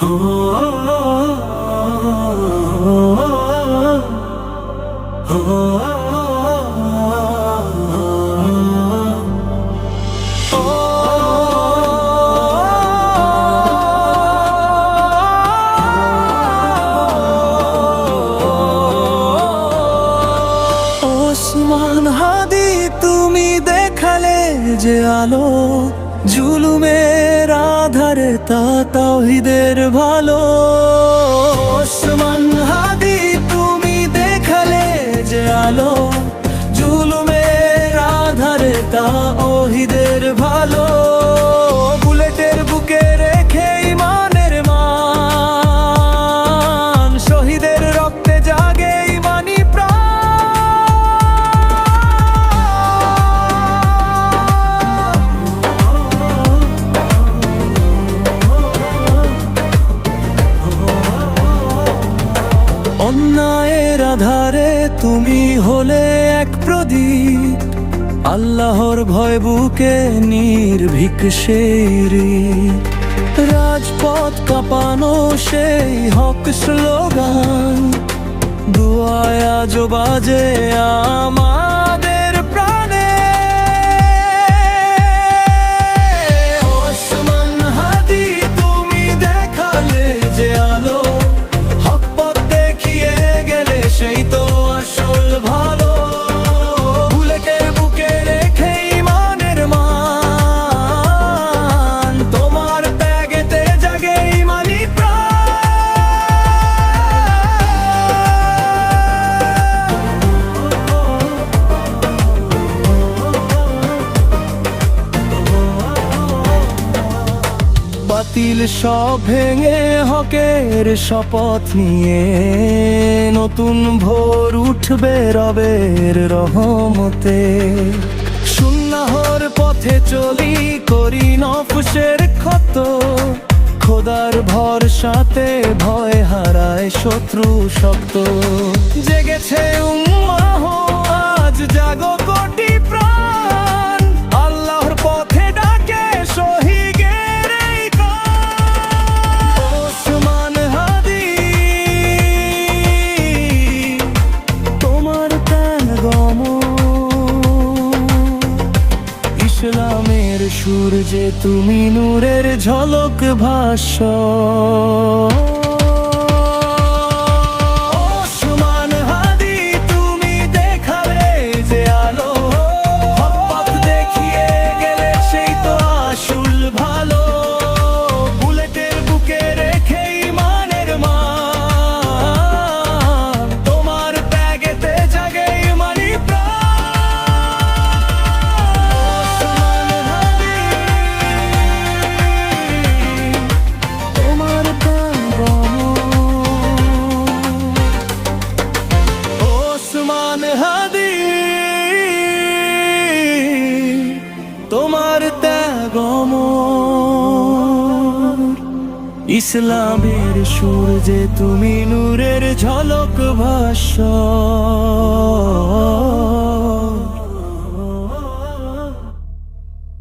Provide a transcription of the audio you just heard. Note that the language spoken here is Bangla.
ওসমান হাদি তুমি দেখালে যে আলো, জুলুমের আধারে তা তাওহীদের ভালো। ওসমান হাদি তুমি দেখালে যে আলো, জুলুমের আধারে তা তাওহীদের ভালো। বুলেটের বুকে রেখে ইমানের মান, শহীদের রক্তে জাগে ইমানি অন্যায়ের আধারে তুমি হলে এক প্রদীপ, আল্লাহর ভয় বুকে নির্ভীক সেই রাজপথ কাঁপানো সেই হক স্লোগান, দুয়ায় আজ বাজে আমাদের প্রাণে। ওসমান হাদি তুমি দেখালে যে আলো, হক পথ দেখিয়ে গেলে সেই তো আসল ভালো। বুলেটের বুকে রেখে ইমানের মান, তোমার ত্যাগেতে জাগে ইমানি বাতিল সব ভেঙে হকের শপথ নিয়ে, নতুন ভোর উঠবে রবের রহমতে। সুন্নাহর পথে চলি, করি নফসের ক্ষত, খোদার ভরসাতে ভয় হারায় শত্রু শক্ত। জেগেছে উম্মাহ আজ জাগো কোটি প্রাণ, আল্লাহর পথে ডাকে শহীদের এই গান। ওসমান হাদি তোমার ত্যাগম, ইসলামের সূর্যে তুমি নূরের ঝলক ভাষ্য। ওসমান হাদি তুমি দেখালে যে আলো, হক পথ দেখিয়ে গেলে সেই তো আসল ভালো। বুলেটের বুকে রেখে ইমানের মান, তোমার ত্যাগেতে জাগে ইমানি তোমার ত্যাগম, ইসলামের সূর্যে তুমি নূরের ঝলক ভাষ্য।